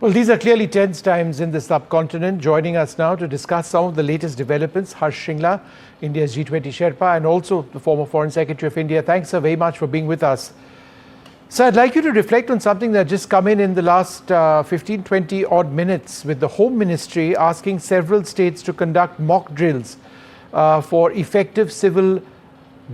Well, these are clearly tense times in the subcontinent. Joining us now to discuss some of the latest developments, Harsh Vardhan Shringla, India's G20 Sherpa, and also the former Foreign Secretary of India. Thanks, sir, very much for being with us. So I'd like you to reflect on something that just come in the last 15, 20 odd minutes, with the Home Ministry asking several states to conduct mock drills for effective civil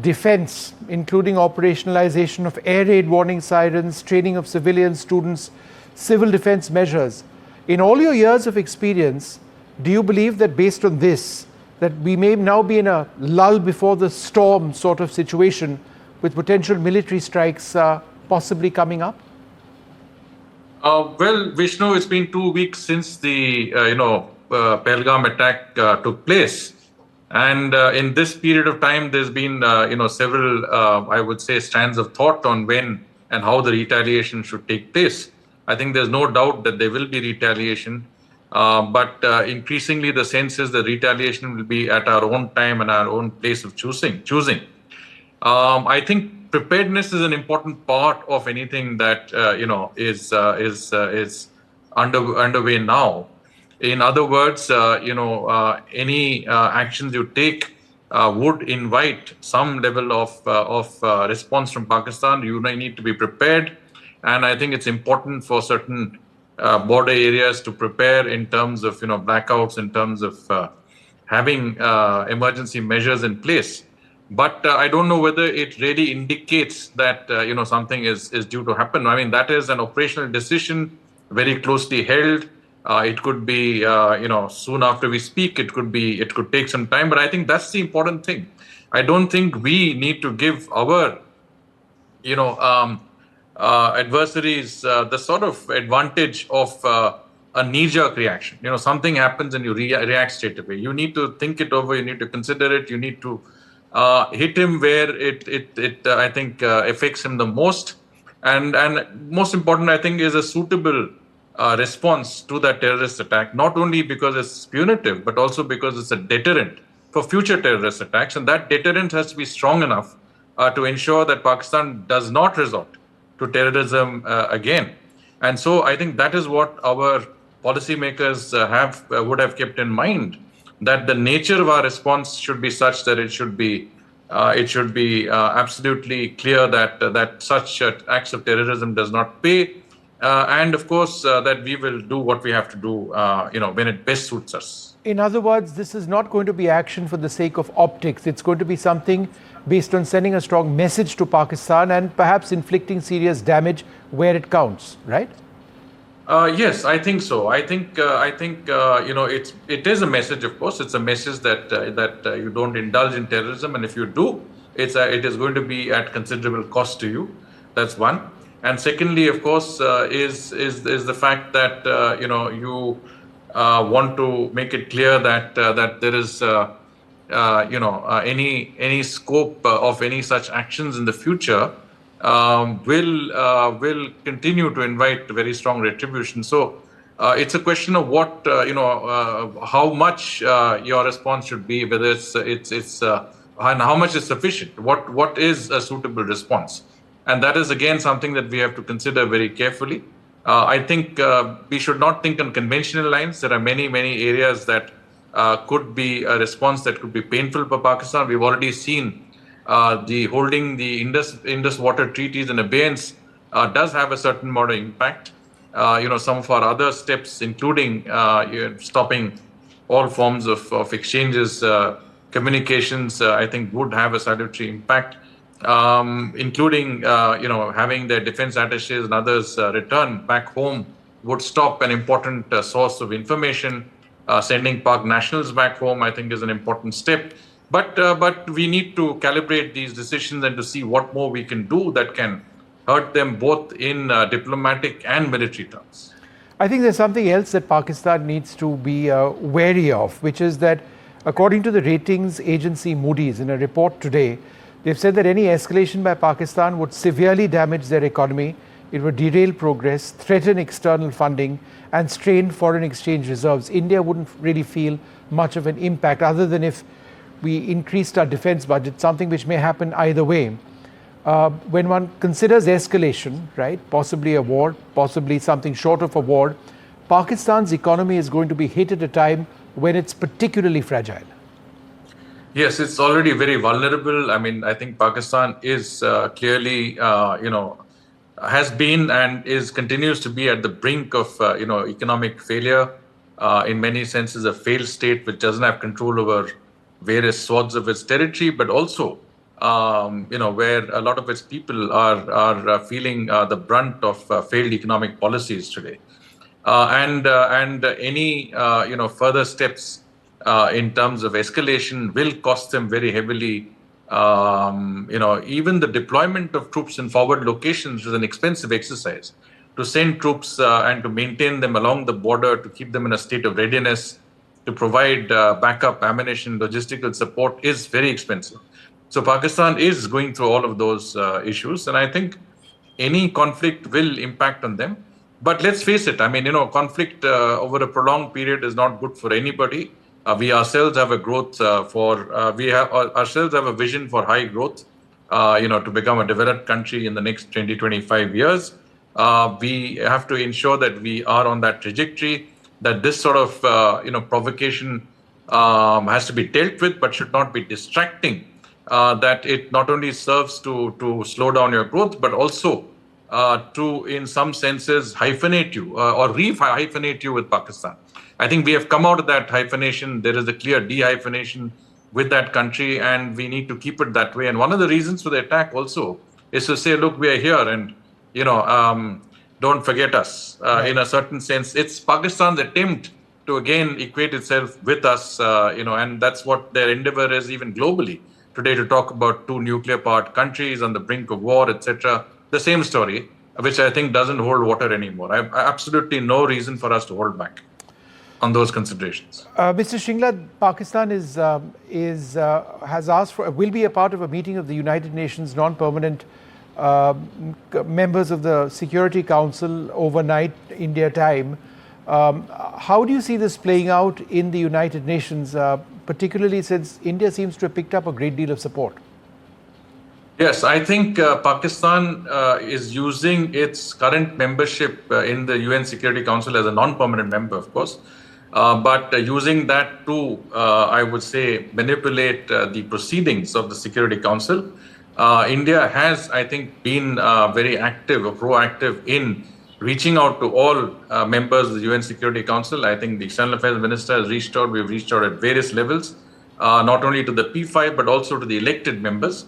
defense, including operationalization of air raid warning sirens, training of civilian students, civil defense measures. In all your years of experience, do you believe that based on this, that we may now be in a lull before the storm sort of situation with potential military strikes possibly coming up? Well, Vishnu, it's been 2 weeks since the Pahalgam attack took place, and in this period of time, there's been several, I would say, strands of thought on when and how the retaliation should take place. I think there's no doubt that there will be retaliation, but increasingly the sense is that retaliation will be at our own time and our own place of choosing. I think preparedness is an important part of anything that is underway now. In other words, any actions you take would invite some level of response from Pakistan. You need to be prepared. And I think it's important for certain border areas to prepare in terms of blackouts, in terms of having emergency measures in place. But I don't know whether it really indicates that something is due to happen. I mean, that is an operational decision, very closely held. It could be soon after we speak. It could take some time. But I think that's the important thing. I don't think we need to give our adversaries the sort of advantage of a knee-jerk reaction. Something happens and you react straight away. You need to think it over. You need to consider it. You need to hit him where it I think affects him the most. And most important, I think, is a suitable response to that terrorist attack, not only because it's punitive, but also because it's a deterrent for future terrorist attacks. And that deterrent has to be strong enough to ensure that Pakistan does not resort to terrorism again. And so I think that is what our policymakers would have kept in mind, that the nature of our response should be such that it should be absolutely clear that such acts of terrorism does not pay, and of course that we will do what we have to do when it best suits us. In other words, this is not going to be action for the sake of optics. It's going to be something based on sending a strong message to Pakistan and perhaps inflicting serious damage where it counts, right? Yes, I think so. I think it is a message. Of course, it's a message that you don't indulge in terrorism, and if you do, it is going to be at considerable cost to you. That's one. And secondly, of course, is the fact that you want to make it clear that there is any scope of any such actions in the future will continue to invite very strong retribution. So it's a question of what how much your response should be, whether it's and how much is sufficient. What is a suitable response, and that is again something that we have to consider very carefully. I think we should not think on conventional lines. There are many areas that could be a response that could be painful for Pakistan. We've already seen holding the Indus water treaties in abeyance does have a certain amount of impact. Some of our other steps, including stopping all forms of exchanges, communications, I think would have a salutary impact, including having their defense attaches and others return back home would stop an important source of information. Sending Pak nationals back home, I think, is an important step. But we need to calibrate these decisions and to see what more we can do that can hurt them both in diplomatic and military terms. I think there's something else that Pakistan needs to be wary of, which is that according to the ratings agency Moody's, in a report today, they've said that any escalation by Pakistan would severely damage their economy. It would derail progress, threaten external funding, and strain foreign exchange reserves. India wouldn't really feel much of an impact other than if we increased our defense budget, something which may happen either way. When one considers escalation, right, possibly a war, possibly something short of a war, Pakistan's economy is going to be hit at a time when it's particularly fragile. Yes, it's already very vulnerable. I mean, I think Pakistan is clearly, has been and is continues to be at the brink of, economic failure. In many senses, a failed state which doesn't have control over various swaths of its territory, but also, where a lot of its people are feeling the brunt of failed economic policies today. And any further steps in terms of escalation will cost them very heavily. Even the deployment of troops in forward locations is an expensive exercise. To send troops and to maintain them along the border, to keep them in a state of readiness, to provide backup ammunition, logistical support is very expensive. So Pakistan is going through all of those issues, and I think any conflict will impact on them. But let's face it, I mean, conflict over a prolonged period is not good for anybody. We ourselves have a growth ourselves have a vision for high growth, to become a developed country in the next 20, 25 years. We have to ensure that we are on that trajectory, that this sort of, provocation has to be dealt with, but should not be distracting, that it not only serves to slow down your growth, but also to, in some senses, hyphenate you or re-hyphenate you with Pakistan. I think we have come out of that hyphenation. There is a clear de-hyphenation with that country, and we need to keep it that way. And one of the reasons for the attack also is to say, look, we are here, and don't forget us. In a certain sense, it's Pakistan's attempt to again equate itself with us, and that's what their endeavor is, even globally today, to talk about two nuclear-powered countries on the brink of war, etc. The same story, which I think doesn't hold water anymore. I have absolutely no reason for us to hold back on those considerations. Mr. Shringla, Pakistan has asked for, will be a part of a meeting of the United Nations non-permanent members of the Security Council overnight India time. How do you see this playing out in the United Nations, particularly since India seems to have picked up a great deal of support? Yes, I think Pakistan is using its current membership in the UN Security Council as a non-permanent member, of course, but using that to, I would say, manipulate the proceedings of the Security Council. India has, I think, been very active or proactive in reaching out to all members of the UN Security Council. I think the External Affairs Minister has reached out. We've reached out at various levels, not only to the P5, but also to the elected members.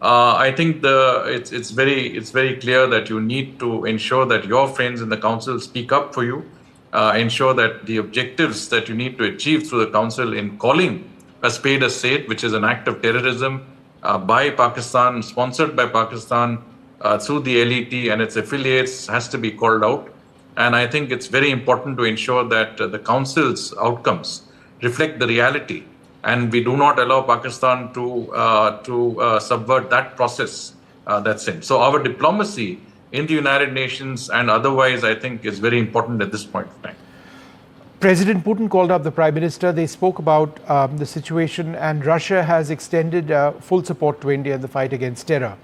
I think it's very clear that you need to ensure that your friends in the council speak up for you, ensure that the objectives that you need to achieve through the council in calling a spade, which is an act of terrorism by Pakistan, sponsored by Pakistan through the LET and its affiliates, has to be called out. And I think it's very important to ensure that the council's outcomes reflect the reality. And we do not allow Pakistan to subvert that process that's in. So our diplomacy in the United Nations and otherwise, I think, is very important at this point in time. President Putin called up the Prime Minister. They spoke about the situation, and Russia has extended full support to India in the fight against terror.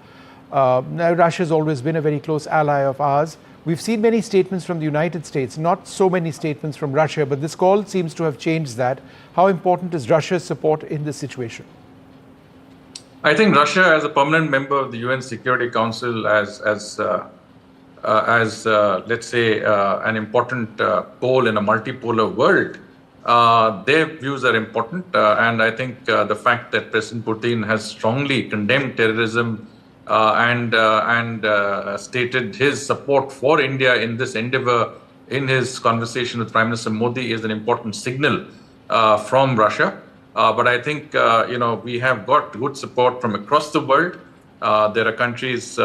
Now, Russia has always been a very close ally of ours. We've seen many statements from the United States, not so many statements from Russia, but this call seems to have changed that. How important is Russia's support in this situation? I think Russia, as a permanent member of the UN Security Council, as let's say, an important pole in a multipolar world, their views are important. And I think the fact that President Putin has strongly condemned terrorism and stated his support for India in this endeavor in his conversation with Prime Minister Modi is an important signal from Russia. But I think, we have got good support from across the world. There are countries,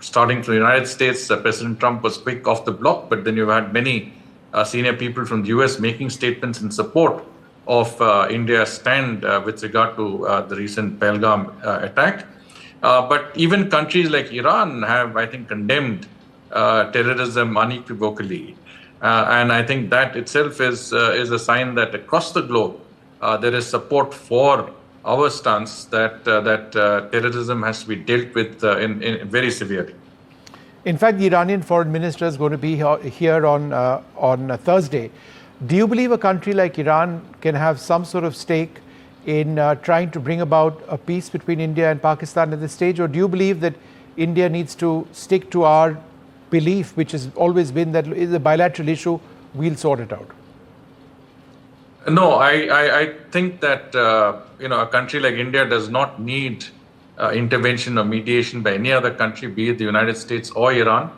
starting from the United States. President Trump was quick off the block, but then you've had many senior people from the US making statements in support of India's stand with regard to the recent Pahalgam attack. But even countries like Iran have, I think, condemned terrorism unequivocally. And I think that itself is a sign that across the globe, there is support for our stance that terrorism has to be dealt with in very severely. In fact, the Iranian foreign minister is going to be here on Thursday. Do you believe a country like Iran can have some sort of stake in trying to bring about a peace between India and Pakistan at this stage? Or do you believe that India needs to stick to our belief, which has always been that it's a bilateral issue, we'll sort it out? No, I think that a country like India does not need intervention or mediation by any other country, be it the United States or Iran.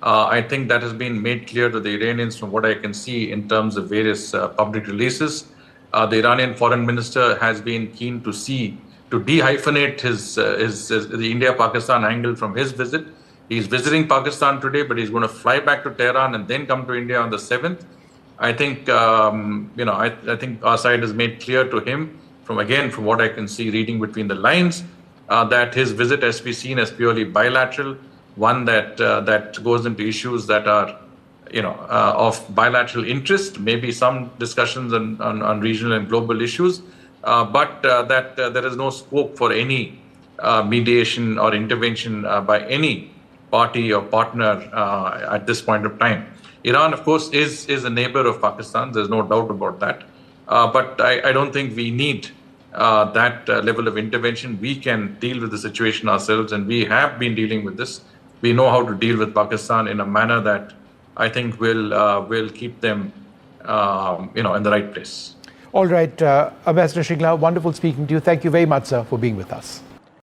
I think that has been made clear to the Iranians from what I can see in terms of various public releases. The Iranian foreign minister has been keen to dehyphenate the India-Pakistan angle from his visit. He's visiting Pakistan today, but he's going to fly back to Tehran and then come to India on the 7th. I think, I think our side has made clear to him, from what I can see reading between the lines, that his visit has to be seen as purely bilateral, one that goes into issues that are, of bilateral interest, maybe some discussions on regional and global issues, but that there is no scope for any mediation or intervention by any party or partner at this point of time. Iran, of course, is a neighbor of Pakistan. There's no doubt about that. But I don't think we need that level of intervention. We can deal with the situation ourselves, and we have been dealing with this. We know how to deal with Pakistan in a manner that I think will keep them, in the right place. All right, Ambassador Shringla, wonderful speaking to you. Thank you very much, sir, for being with us.